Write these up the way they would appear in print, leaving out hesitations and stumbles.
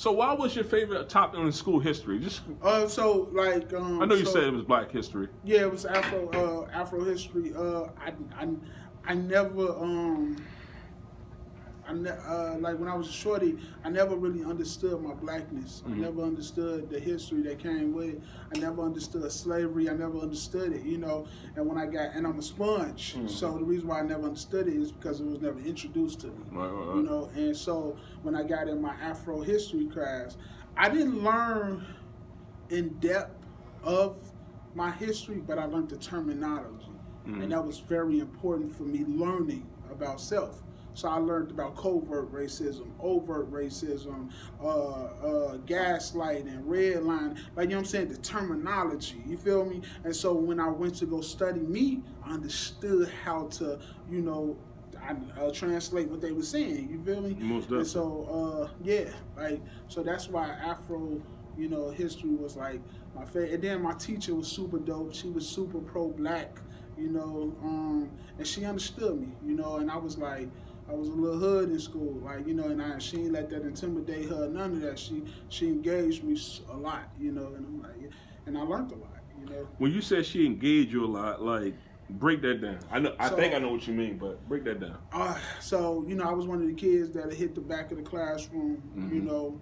So why was your favorite topic in school history? Just so like I know you said it was Black history. Yeah, it was Afro history. I never like when I was a shorty, I never really understood my blackness. I never understood the history that came with it. I never understood slavery. I never understood it, you know. And when and I'm a sponge, so the reason why I never understood it is because it was never introduced to me, Right. you know. And so when I got in my Afro history class, I didn't learn in depth of my history, but I learned the terminology, and that was very important for me learning about self. So I learned about covert racism, overt racism, gaslighting, redlining, like, you know what I'm saying, the terminology, you feel me? And so when I went to go study me, I understood how to, you know, translate what they were saying, you feel me? Most definitely. And so, yeah, like, so that's why Afro, you know, history was like my favorite. And then my teacher was super dope. She was super pro-black, you know, and she understood me, you know, and I was like, I was a little hood in school, like, you know, and she didn't let that intimidate her, none of that. She engaged me a lot, you know, and I'm like, and I learned a lot, you know. When you said she engaged you a lot, like, break that down. I think I know what you mean, but break that down. So, you know, I was one of the kids that hit the back of the classroom, you know,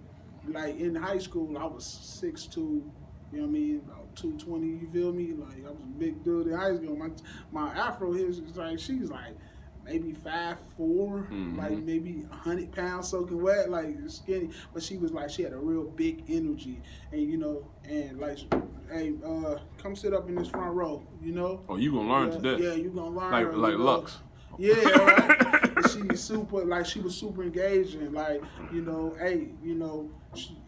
like in high school, I was 6'2", you know what I mean, about 220, you feel me? Like, I was a big dude in high school. My Afro is like, she's like, maybe 5'4", like maybe 100 pounds soaking wet, like skinny. But she was like, she had a real big energy, and you know, and like, hey, come sit up in this front row, you know. Oh, you gonna learn today? Yeah, you gonna learn. Like Lux. Yeah, right. And she was super engaging, like, you know, hey, you know,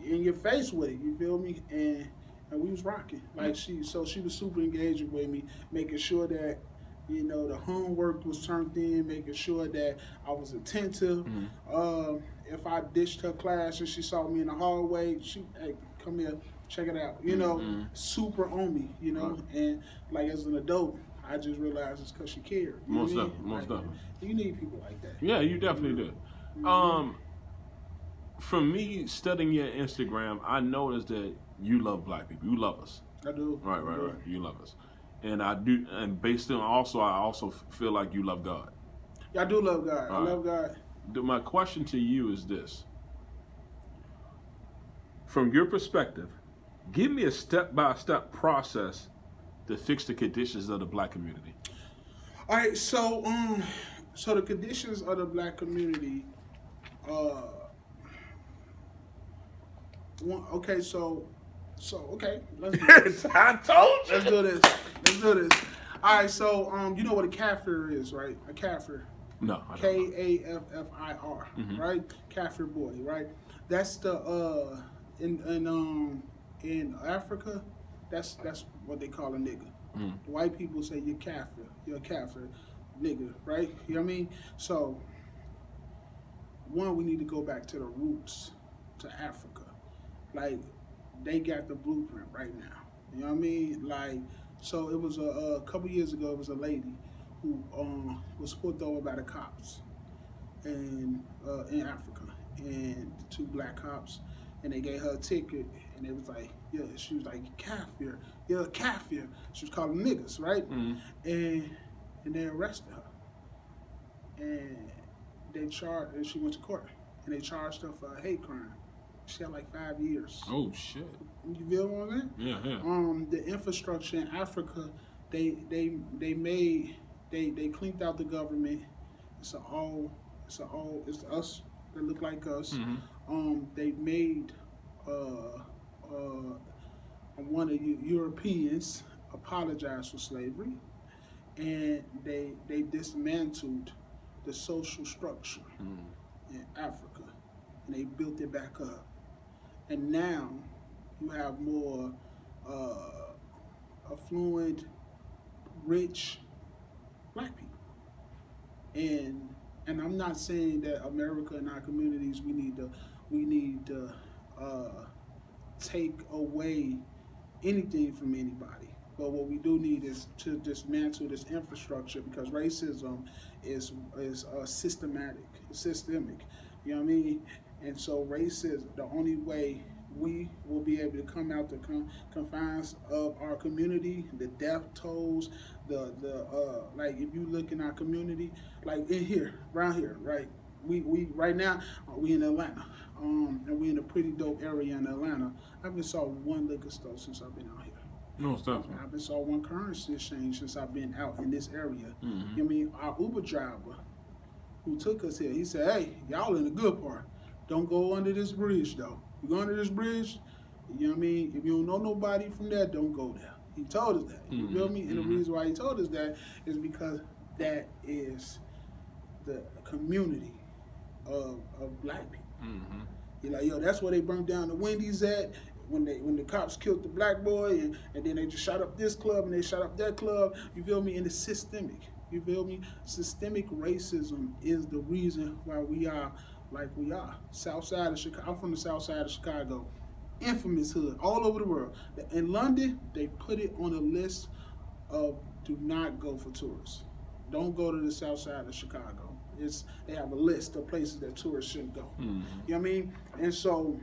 in your face with it, you feel me? And we was rocking, like she was super engaging with me, making sure that, you know, the homework was turned in, making sure that I was attentive. If I ditched her class and she saw me in the hallway, hey, come here, check it out. You know, super on me, you know. And like as an adult, I just realized it's because she cared. Most definitely. You need people like that. Yeah, you definitely do. From me studying your Instagram, I noticed that you love Black people. You love us. I do. Right. You love us. And I do, and based on I also feel like you love God. Yeah, I do love God. I love God. My question to you is this. From your perspective, give me a step-by-step process to fix the conditions of the Black community. All right, so the conditions of the Black community, okay, let's do this. I told you. Let's do this. All right, so you know what a kafir is, right? A kafir. No. Kaffir, right? Kafir boy, right? That's the in Africa, that's what they call a nigga. The white people say you're kafir, nigga, right? You know what I mean? So one, we need to go back to the roots, to Africa. Like, they got the blueprint right now. You know what I mean? Like, so it was a couple years ago, it was a lady who was pulled over by the cops in Africa, and the two Black cops, and they gave her a ticket, and they was like, yeah, she was like, kafir, you're a kafir. She was calling niggas, right? And they arrested her, and she went to court, and they charged her for a hate crime. She had like 5 years. Oh shit! You feel what I'm saying? Yeah. The infrastructure in Africa, they cleaned out the government. It's us that look like us. They made one of you Europeans apologize for slavery, and they dismantled the social structure in Africa, and they built it back up. And now you have more affluent, rich Black people. And I'm not saying that America and our communities we need to take away anything from anybody. But what we do need is to dismantle this infrastructure, because racism is systemic. You know what I mean? And so racism, the only way we will be able to come out the confines of our community, the death tolls, the like if you look in our community, like in here, around here, right? We right now we in Atlanta, and we in a pretty dope area in Atlanta. I haven't saw one liquor store since I've been out here. No stuff. I haven't saw one currency exchange since I've been out in this area. Mm-hmm. I mean, our Uber driver who took us here, he said, "Hey, y'all in the good part. Don't go under this bridge though. You go under this bridge, you know what I mean? If you don't know nobody from there, don't go there." He told us that. You feel me? And the reason why he told us that is because that is the community of black people. Mm-hmm. You're like, yo, that's where they burned down the Wendy's at. When the cops killed the black boy, and then they just shot up this club and they shot up that club. You feel me? And it's systemic. You feel me? Systemic racism is the reason why we are like we are. South side of Chicago. I'm from the south side of Chicago. Infamous hood all over the world. In London, they put it on a list of do not go for tourists. Don't go to the south side of Chicago. They have a list of places that tourists shouldn't go. Mm-hmm. You know what I mean? And so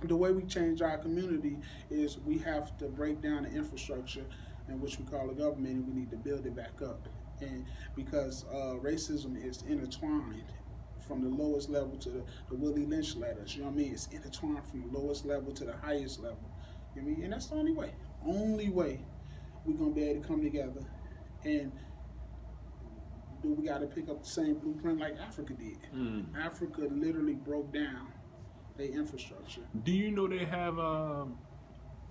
the way we change our community is we have to break down the infrastructure in which we call the government, and we need to build it back up. And because racism is intertwined from the lowest level to the Willie Lynch letters, you know what I mean? It's intertwined from the lowest level to the highest level. You know what I mean? And that's the only way we're gonna be able to come together. And we got to pick up the same blueprint like Africa did. Africa literally broke down their infrastructure. Do you know they have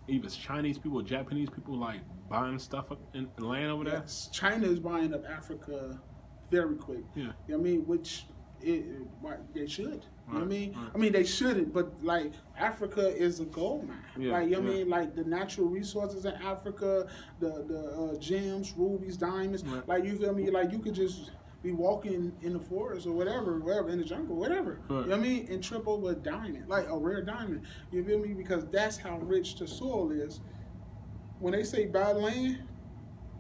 either Chinese people or Japanese people like buying stuff up in land over there? Yes, China is buying up Africa very quick. Yeah. You know what I mean? Which they should. You know what I mean? Right. I mean, they shouldn't, but like Africa is a gold mine. Yeah, like, you know what I mean? Like the natural resources in Africa, the gems, rubies, diamonds. Right. Like, you feel me? Like you could just be walking in the forest or whatever, in the jungle, whatever. Right. You know what I mean? And trip over a diamond, like a rare diamond. You feel me? Because that's how rich the soil is. When they say buy land,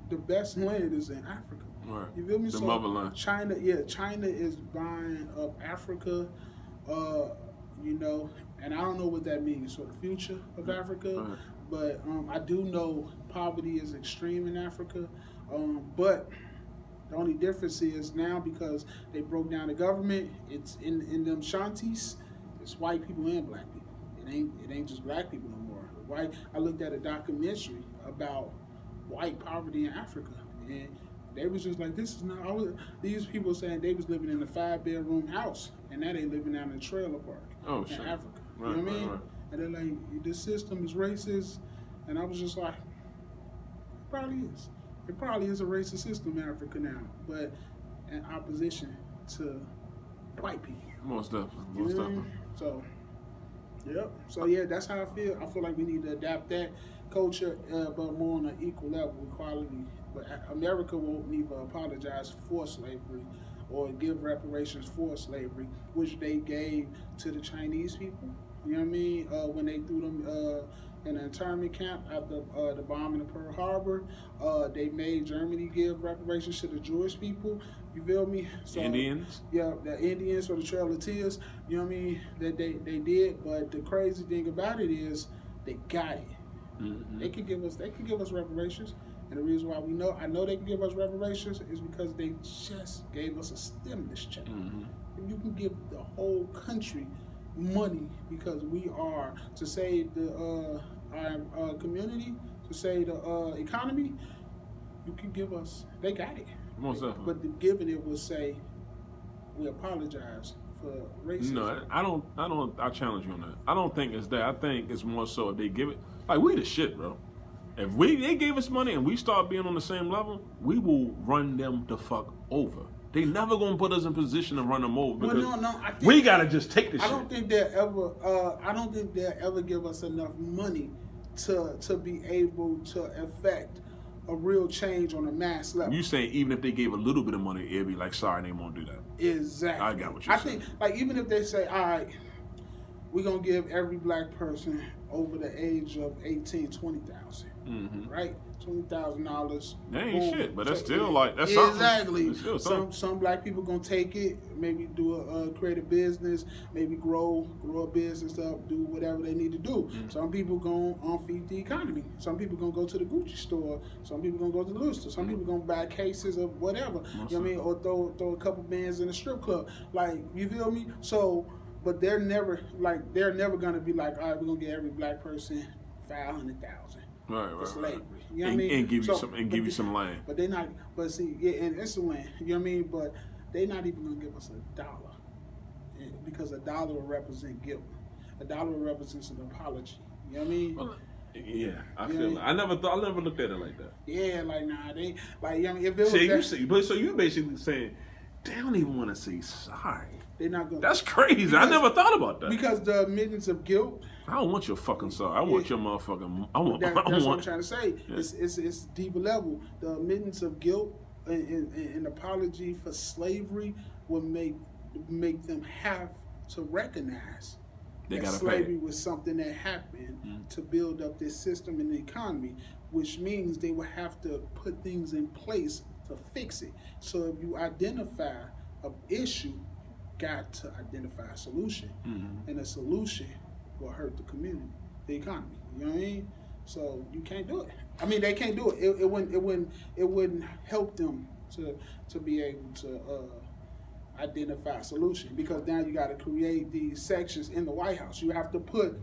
the best land is in Africa. Right. You feel me? The so motherland. China is buying up Africa, you know, and I don't know what that means for the future of Africa, Right. but I do know poverty is extreme in Africa, but the only difference is now because they broke down the government, it's in them shanties, it's white people and black people. It ain't just black people no more. I looked at a documentary about white poverty in Africa, and they was just like, this is not. These people saying they was living in a 5-bedroom house, and now they living out in a trailer park in Africa. Right, you know what I mean? Right. And they're like, this system is racist, and I was just like, it probably is. It probably is a racist system in Africa now, but in opposition to white people. Most definitely. You Most know what I definitely. mean? So, yep. So yeah, that's how I feel. I feel like we need to adapt that culture, but more on an equal level, equality. But America won't neither apologize for slavery or give reparations for slavery, which they gave to the Chinese people. You know what I mean? When they threw them in an internment camp after the bombing of Pearl Harbor, they made Germany give reparations to the Jewish people. You feel me? So, Indians? Yeah, the Indians or the Trail of Tears. You know what I mean? That they did. But the crazy thing about it is they got it. Mm-hmm. They could give us reparations. And the reason why I know they can give us reparations is because they just gave us a stimulus check. Mm-hmm. If you can give the whole country money because we are to save the our community, to save the economy, you can give us. They got it. Most definitely. But the giving it will say we apologize for racism. No, I challenge you on that. I don't think it's that. I think it's more so if they give it. Like, we the shit, bro. If they gave us money and we start being on the same level, we will run them the fuck over. They never gonna put us in position to run them over because I think we gotta just take this shit. I don't think they'll ever give us enough money to be able to affect a real change on a mass level. You saying even if they gave a little bit of money, it'd be like, sorry, they won't do that. Exactly. I got what you're saying. I think, like, even if they say, all right, we're gonna give every black person over the age of 18 $20,000, right? $20,000. That ain't shit, but that's still that's yeah, something. exactly. It's still something. Some black people gonna take it, maybe create a business, maybe grow a business up, do whatever they need to do. Some people gonna feed the economy. Some people gonna go to the Gucci store. Some people gonna go to the Louis store. Some people gonna buy cases of whatever. You know what I mean? Or throw a couple bands in a strip club. Like, you feel me? So. But they're never gonna be like, all right, we're gonna get every black person $500,000 for slavery. You know what I mean? And give you some land. But they're not. But see, yeah, and it's the land. You know what I mean? But they're not even gonna give us $1, because $1 will represent guilt. $1 will represent an apology. You know what I mean? Well, yeah, I feel it. I never looked at it like that. Yeah, like nah, they like. You know what I mean, if it was so you basically saying they don't even want to say sorry. They're not gonna. That's crazy. Because, I never thought about that. Because the admittance of guilt. I don't want your fucking sorry. I want your motherfucking. That's what I'm trying to say. Yeah. It's deeper level. The admittance of guilt and apology for slavery will make them have to recognize that slavery was something that happened to build up this system in the economy, which means they will have to put things in place to fix it. So if you identify an issue, got to identify a solution, and a solution will hurt the community, the economy. You know what I mean? So you can't do it. I mean, they can't do it. It wouldn't help them to be able to identify a solution, because now you got to create these sections in the White House. You have to put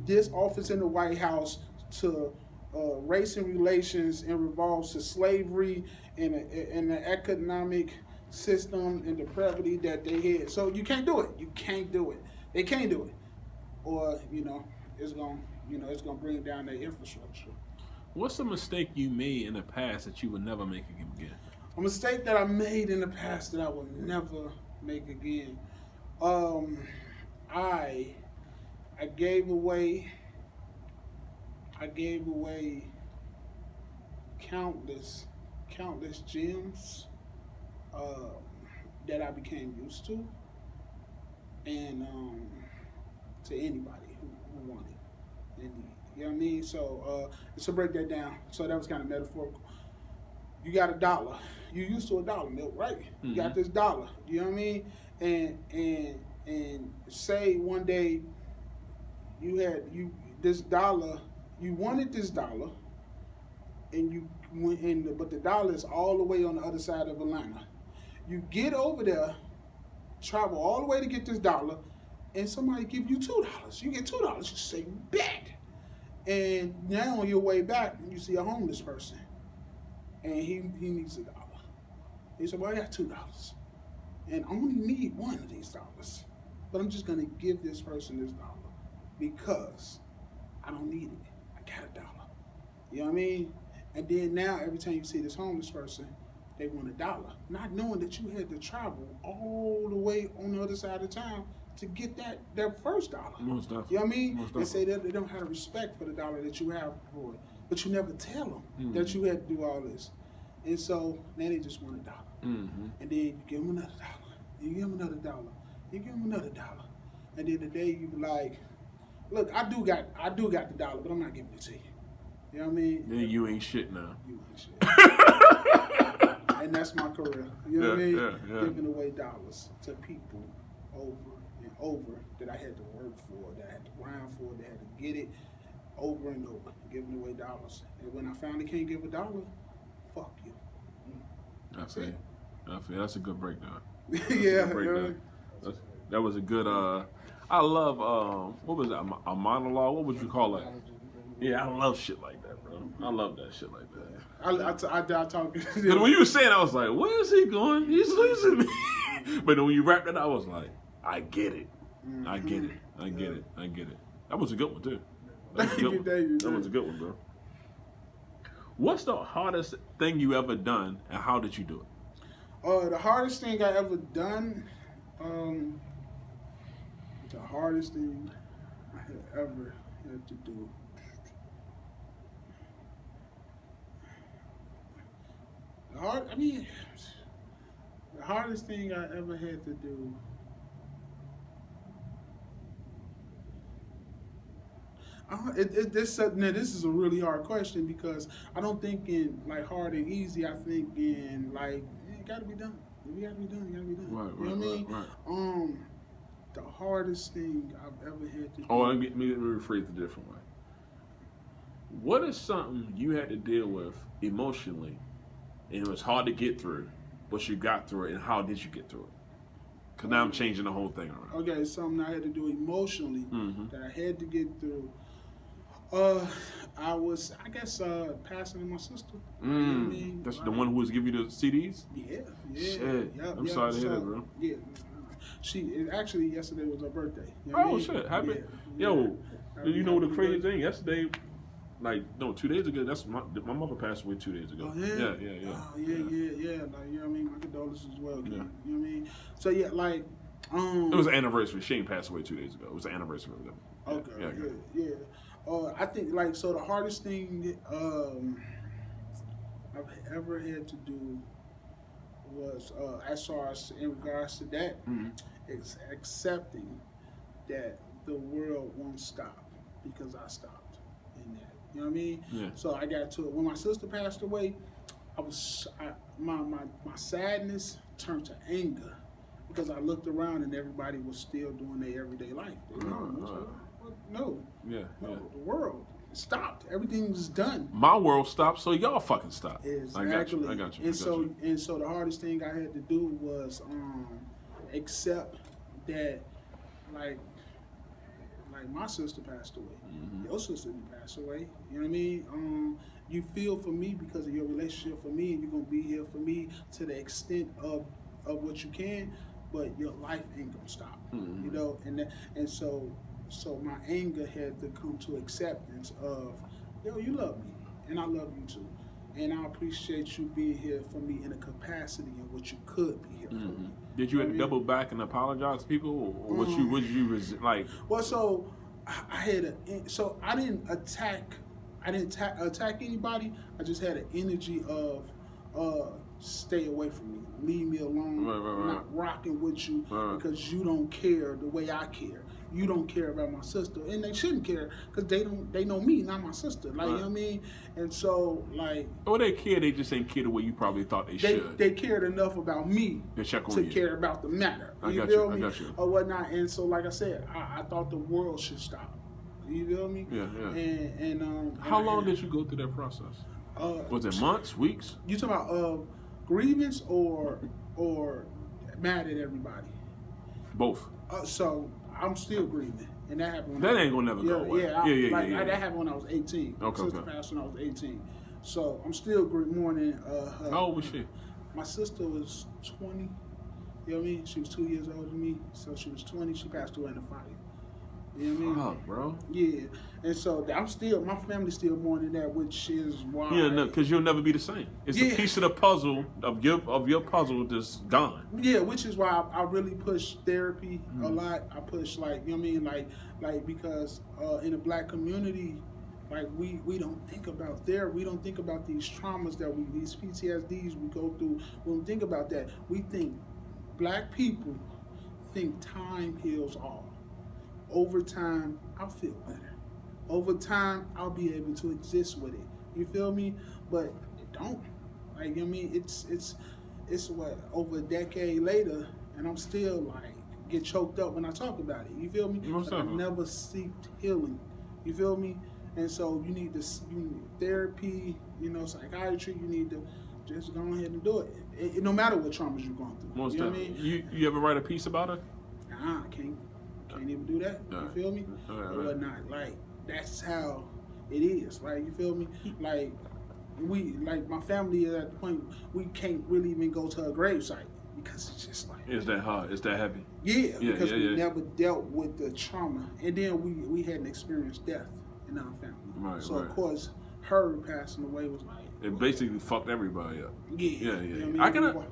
this office in the White House to race and relations and revolves to slavery and the economic system and depravity that they had. So you can't do it. You can't do it. They can't do it. Or, it's gonna bring down their infrastructure. What's a mistake you made in the past that you would never make again? A mistake that I made in the past that I will never make again. I gave away countless gems that I became used to, and to anybody who wanted. And, you know what I mean? So to break that down, so that was kind of metaphorical. You got $1. You used to $1 milk, right? You got this $1. You know what I mean? And say one day you had this $1. You wanted this $1, and you went in, but the $1 is all the way on the other side of Atlanta. You get over there, travel all the way to get this $1, and somebody give you $2. You get $2. You say, bet. And now on your way back, you see a homeless person, and he needs $1. He said, well, I got $2, and I only need one of these dollars, but I'm just gonna give this person this $1 because I don't need it. I got $1. You know what I mean? And then now, every time you see this homeless person, they want $1, not knowing that you had to travel all the way on the other side of town to get that first $1. Most definitely. You know what I mean? Most They say that they don't have respect for the $1 that you have for it, but you never tell them that you had to do all this. And so now they just want $1. And then you give them another $1. You give them another $1. You give them another $1. And then the day you be like, look, I do got the $1, but I'm not giving it to you. You know what I mean? Then you ain't shit now. You ain't shit. And that's my career. You know what I mean? Yeah. Giving away dollars to people over and over that I had to work for, that I had to grind for, that I had to get it over and over. Giving away dollars. And when I finally can't give $1, fuck you. I feel that's a good breakdown. Yeah. That was a good. I love. What was that? A monologue? What would you call that? Yeah, I love shit like that, bro. I love that shit like that. I talk. Because when you were saying, I was like, where is he going? He's losing me. But then when you wrapped it, I was like, I get it. I get it. I get it. I get it. That was a good one too. That was a good one. That was a good one, bro. What's the hardest thing you ever done, and how did you do it? The hardest thing I ever done, the hardest thing I had ever had to do. The hardest thing I ever had to do This is a really hard question because I don't think in like hard and easy. I think in like it got to be done. It got to be done. It got to be done. Right, You know what I mean? right. The hardest thing I've ever had to do. Oh, let me rephrase it a different way. What is something you had to deal with emotionally, and it was hard to get through, but you got through it, and how did you get through it? Because now I'm changing the whole thing around. Okay, something I had to do emotionally that I had to get through. I guess, passing to my sister. You know what I mean? That's the one who was giving you the CDs? Yeah. Shit. I'm sorry to hear that, bro. Yeah. Actually, yesterday was her birthday. You know Oh, what I mean? shit. Happy. Yeah. Yo, you know the Happy crazy birthday. thing? Yesterday, 2 days ago, that's my mother passed away 2 days ago. Oh, yeah? Yeah. Oh, yeah. Like, you know what I mean? My condolences as well. Yeah. You know what I mean? So, yeah, like, It was an anniversary. Shane passed away 2 days ago. It was an anniversary of them. Okay. Yeah. I think like so the hardest thing I've ever had to do was as far as in regards to that is accepting that the world won't stop because I stopped in that. You know what I mean? Yeah. So I got to it when my sister passed away. My sadness turned to anger because I looked around and everybody was still doing their everyday life. No, the world stopped. Everything's done. My world stopped, so y'all fucking stopped. Exactly. I got you. And so the hardest thing I had to do was accept that, like my sister passed away. Your sister didn't pass away. You know what I mean? You feel for me because of your relationship for me, and you're gonna be here for me to the extent of what you can. But your life ain't gonna stop. You know, and so my anger had to come to acceptance of, yo, you love me, and I love you too, and I appreciate you being here for me in a capacity in which you could be here for me. Did you have to double back and apologize to people, or what you like? Well, so I didn't attack anybody. I just had an energy of stay away from me, leave me alone. I'm not rocking with you because you don't care the way I care. You don't care about my sister, and they shouldn't care because they know me, not my sister. Like, you know what I mean? And so, like, they care. They just ain't care the way you probably thought they should. They cared enough about me to care about the matter. I got you. Or whatnot. And so, like I said, I thought the world should stop. You feel me? Yeah. And how long did you go through that process? Was it months, weeks? You talking about grievance or mad at everybody? Both. So I'm still grieving, and that happened. That ain't gonna never go away. Yeah. That happened when I was 18. Okay. My sister passed when I was 18. So I'm still mourning her. How old was she? My sister was 20. You know what I mean? She was 2 years older than me, so she was 20. She passed away in a fire. You know what I mean? Fuck, bro. Yeah, and so my family's still mourning that, which is why. Yeah, no, because you'll never be the same. It's a piece of the puzzle of your puzzle just gone. Yeah, which is why I really push therapy a lot. I push, like, you know what I mean, like because in the Black community, like we don't think about therapy. We don't think about these traumas these PTSDs we go through. We don't think about that. We think Black people think time heals all. Over time, I'll feel better. Over time, I'll be able to exist with it. You feel me? But it don't. Like, you know what I mean? It's what, over a decade later, and I'm still like get choked up when I talk about it. You feel me? But I never seeked healing. You feel me? And so you need therapy, psychiatry. You need to just go ahead and do it. No matter what traumas you're going through. Most you know what I mean? You ever write a piece about it? Nah, I can't even do that. You feel me? Or whatnot. Like, that's how it is. Like, you feel me? Like, my family at that point, we can't really even go to a gravesite because it's just like. It's that hard. It's that heavy. Yeah, because we never dealt with the trauma, and then we hadn't experienced death in our family. Right. So of course, her passing away was like. It basically fucked everybody up. Yeah. You know what I mean?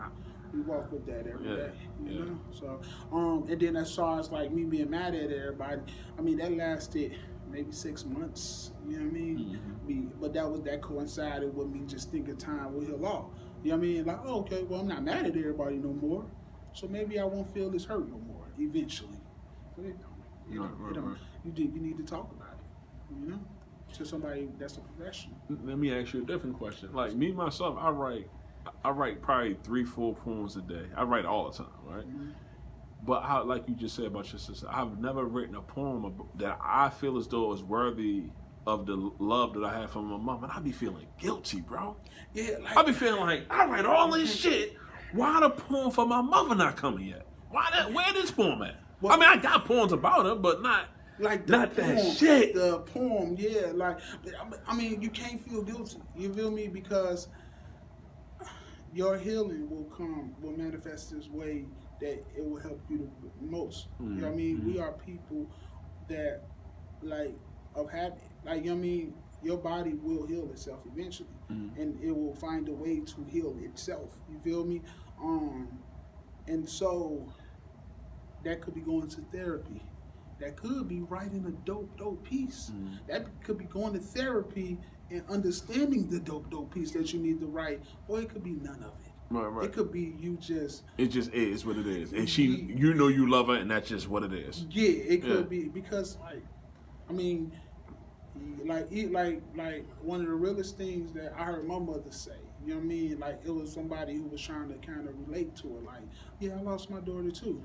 We walk with that every day, you know. So, and then as far as like me being mad at everybody, I mean that lasted maybe 6 months. You know what I mean? But that coincided with me just thinking time will heal all. You know what I mean? Like, oh, okay, well I'm not mad at everybody no more, so maybe I won't feel this hurt no more eventually. But it don't. You need to talk about it. You know, to somebody that's a professional. Let me ask you a different question. Like me myself, I write probably 3-4 poems a day. I write all the time, right? Mm-hmm. But like you just said about your sister, I've never written a poem that I feel as though is worthy of the love that I have from my mom, and I be feeling guilty, bro. Yeah, like, I be feeling like I write all this shit. Why the poem for my mother not coming yet? Where this poem at? Well, I mean, I got poems about her, but not that shit. The poem, yeah. Like, I mean, you can't feel guilty. You feel me? Because your healing will manifest this way that it will help you the most. You know what I mean? We are people that, like, of habit. Like, you know what I mean? Your body will heal itself eventually, and it will find a way to heal itself. You feel me? And so that could be going to therapy. That could be writing a dope piece. That could be going to therapy and understanding the dope piece that you need to write, or it could be none of it. Right. It could be you just. It just is what it is, and you know, you love her, and that's just what it is. Yeah, it could be because, like, I mean, like one of the realest things that I heard my mother say. You know what I mean? Like, it was somebody who was trying to kind of relate to her. Like, yeah, I lost my daughter too,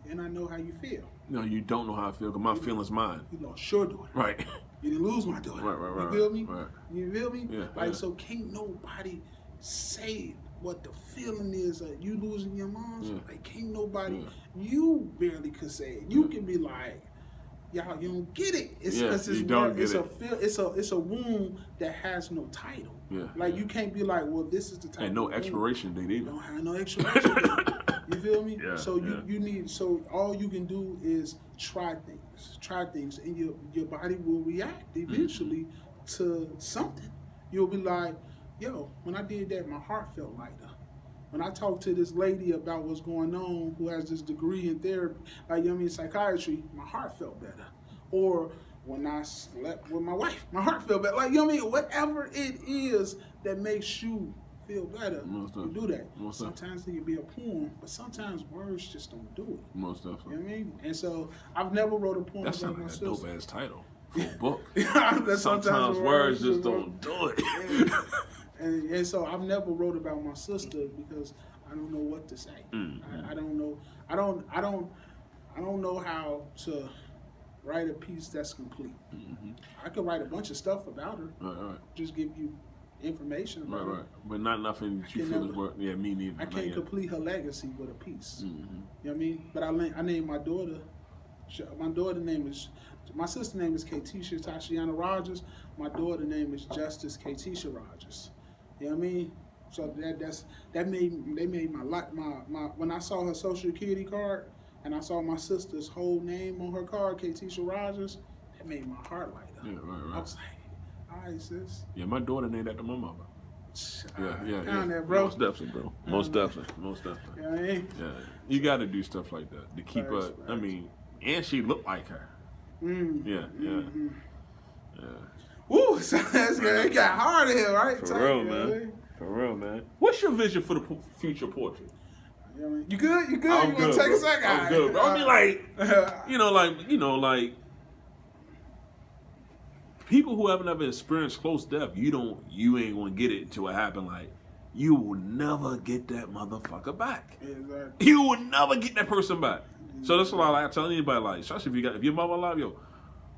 and I know how you feel. No, you don't know how I feel, because my feeling's mine. You lost your daughter. Right. You didn't lose my daughter. Right. You feel me? Right. You feel me? Yeah. Like, so can't nobody say what the feeling is of you losing your mom. Yeah. Like, can't nobody. Yeah. You barely could say it. You can be like, y'all, you don't get it. It's because you don't get it. It's a wound that has no title. Yeah. Like, you can't be like, well, this is the title. And no expiration date either. Don't have no expiration date. You feel me? Yeah, So you need. So all you can do is try things, and your body will react eventually to something. You'll be like, yo, when I did that, my heart felt lighter. When I talked to this lady about what's going on, who has this degree in therapy, like, you know what I mean, psychiatry, my heart felt better. Or when I slept with my wife, my heart felt better. Like, you know what I mean? Whatever it is that makes you feel better, you do that. Sometimes it can be a poem, but sometimes words just don't do it. Most definitely. You know what I mean? And so I've never wrote a poem That sounds about like my a sister. dope ass title for a book. That Sometimes words just don't do it. And so I've never wrote about my sister because I don't know what to say. I don't know. I don't know how to write a piece that's complete. I could write a bunch of stuff about her. Right. Just give you information about her. Right. But not nothing that you feel is worth. Yeah, me neither. I can't complete her legacy with a piece. Mm-hmm. You know what I mean? But I named my daughter. My sister's name is Katisha Tashiana Rogers. My daughter's name is Justice Katisha Rogers. You know what I mean? So they made my life. My when I saw her social security card and I saw my sister's whole name on her card, Katisha Rogers, that made my heart light up. Yeah, right. I was like, all right, sis. Yeah, my daughter named after my mother. Yeah. That, bro. Most definitely, bro. Most definitely. You know what I mean? Yeah, you got to do stuff like that to keep her. Right. I mean, and she looked like her. Yeah. Woo, so it got hard in here, right? For real, man. For real, man. What's your vision for the future portrait? You good? You I'm want good, to take bro. a second? I'm good, bro. I mean, like, people who haven't ever experienced close death, you ain't gonna get it until it happen. Like, you will never get that motherfucker back. Exactly. You will never get that person back. So that's what I like telling anybody, like, especially if your mother alive, yo,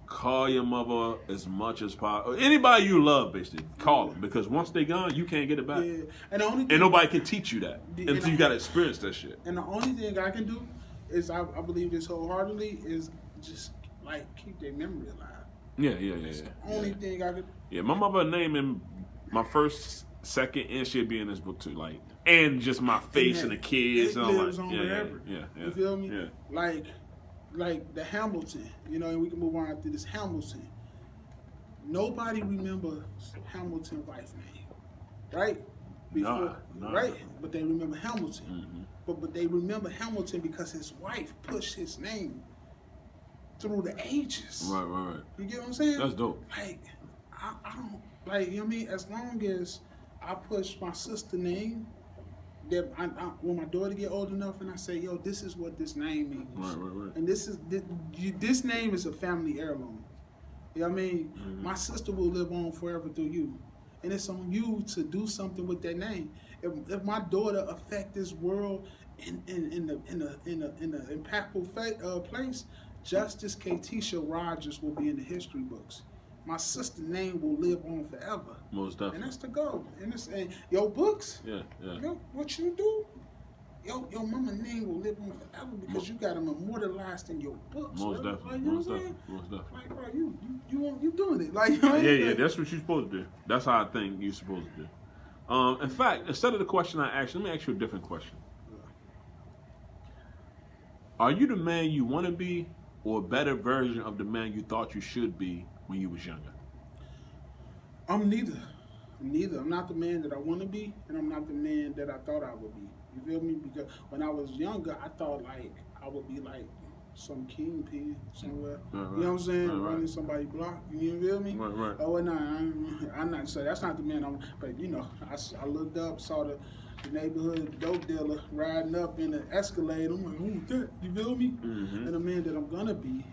call your mother as much as possible. Anybody you love, basically, call them, because once they gone, you can't get it back. Yeah. And nobody can teach you that until you got to experience that shit. And the only thing I can do is, I believe this wholeheartedly, is just, like, keep their memory alive. Yeah. That's the only thing I could. Yeah, my mother named him my first, second, and she'll be in this book too. Like, and just my face and the kids. It and lives like, on forever. Yeah. You feel me? Yeah. Like the Hamilton, and we can move on through this Hamilton. Nobody remembers Hamilton's wife's name, right? Nah. Right? But they remember Hamilton. But they remember Hamilton because his wife pushed his name through the ages. Right. You get what I'm saying? That's dope. Like, I don't, like, you know what I mean? As long as I push my sister's name, that when my daughter get old enough and I say, yo, this is what this name means. Right. And this name is a family heirloom. You know what I mean? My sister will live on forever through you. And it's on you to do something with that name. If my daughter affect this world in the impactful place, Justice Katisha Rogers will be in the history books. My sister's name will live on forever. Most definitely. And that's the goal. And your books, Yeah. what you do, your mama name will live on forever because you got them immortalized in your books. Most bro. definitely. Like, you know Most what I'm saying? definitely. Most definitely. Like, bro, you doing it. Like, you know what I mean? Yeah. That's what you're supposed to do. That's how I think you're supposed to do. In fact, instead of the question I asked, let me ask you a different question. Are you the man you want to be, or a better version of the man you thought you should be when you was younger? I'm neither. I'm not the man that I want to be, and I'm not the man that I thought I would be. You feel me? Because when I was younger, I thought like I would be like some kingpin somewhere. Right. You know what I'm saying? Right. Running somebody's block. You feel me? Right. Oh, no, I'm not. So that's not the man I'm. But you know, I looked up, saw the neighborhood dope dealer riding up in the Escalade. I'm like, who's that? You feel me? Mm-hmm. And the man that I'm gonna be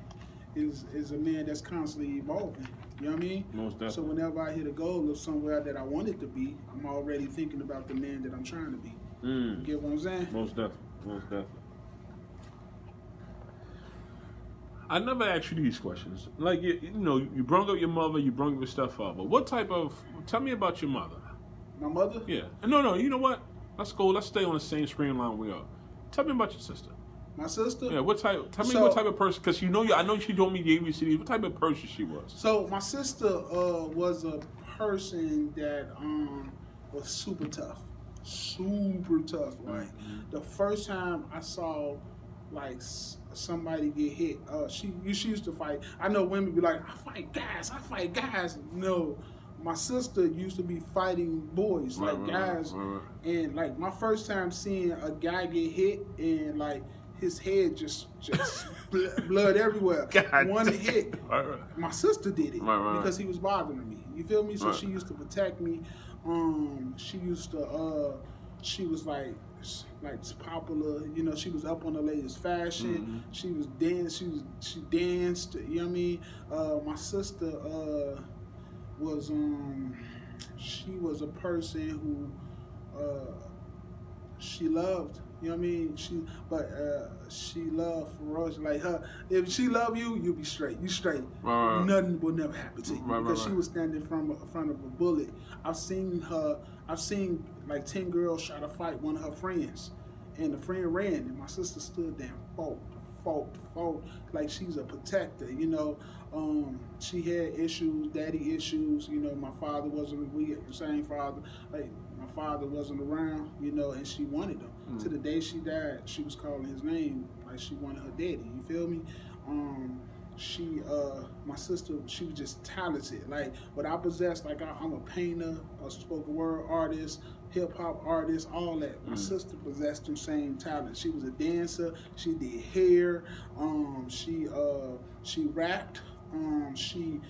is a man that's constantly evolving. You know what I mean? Most definitely. So whenever I hit a goal of somewhere that I wanted to be, I'm already thinking about the man that I'm trying to be. You get what I'm saying? Most definitely. Most definitely. I never asked you these questions. Like, you brung up your mother, you brung up your stepfather. Tell me about your mother. My mother? Yeah. No, you know what? Let's go. Let's stay on the same screen line we are. Tell me about your sister. My sister? Yeah, tell me what type of person, because I know she told me the ABCD, what type of person she was. So my sister was a person that was super tough. Like, the first time I saw like somebody get hit, she used to fight. I know women be like, I fight guys. No, my sister used to be fighting boys, guys. Right. And like my first time seeing a guy get hit and like his head just blood everywhere. God One damn. hit. Right. My sister did it Right. because he was bothering me. You feel me? So Right. she used to protect me. She used to. She was like popular. You know, she was up on the latest fashion. Mm-hmm. She was she danced. You know what I mean? My sister was she was a person who she loved. You know what I mean? She loved ferocious. Like her, if she love you, you'll be straight. You straight. Right. Nothing will never happen to you because she Right. was standing in front of a bullet. I've seen like 10 girls try to fight one of her friends, and the friend ran, and my sister stood there and fought like she's a protector. You know, she had issues, daddy issues. You know, my father wasn't. We had the same father. Like my father wasn't around. You know, and she wanted him. To the day she died, she was calling his name like she wanted her daddy. You feel me? My sister, she was just talented. Like what I possessed, like I'm a painter, a spoken word artist, hip hop artist, all that. My sister possessed them same talents. She was a dancer. She did hair. She rapped. She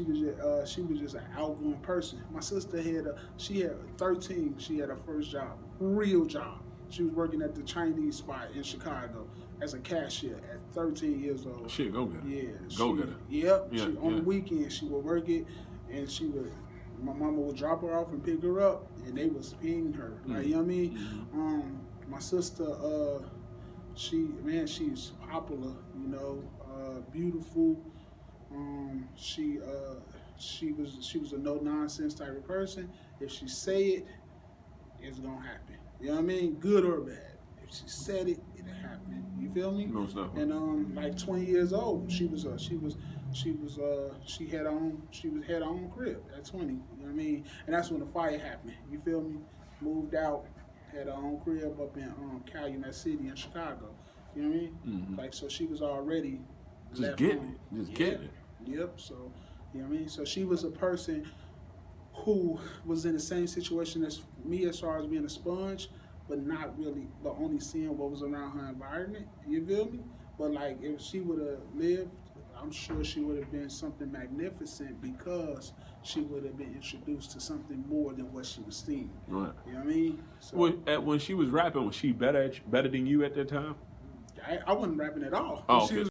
was just an outgoing person. My sister had 13. She had her first job, real job. She was working at the Chinese spot in Chicago as a cashier at 13 years old. Shit, go get it. Yeah. Go get it. Yep. Yeah, On the weekend, she would work it, and my mama would drop her off and pick her up, and they was paying her. Like, you know what I mean? My sister, she's popular, you know, beautiful. She was a no nonsense type of person. If she say it, it's gonna happen. You know what I mean? Good or bad. If she said it, it'll happen. You feel me? No stuff. And like 20 years old, she had her own crib at 20. You know what I mean? And that's when the fire happened. You feel me? Moved out, had her own crib up in Calumet City in Chicago. You know what I mean? Mm-hmm. Like, so she was already Just getting it. Yep. So, you know what I mean? So she was a person who was in the same situation as me as far as being a sponge, but only seeing what was around her environment. You feel me? But like, if she would have lived, I'm sure she would have been something magnificent because she would have been introduced to something more than what she was seeing. Right. You know what I mean? So, When she was rapping, was she better than you at that time? I wasn't rapping at all. Oh, She okay. was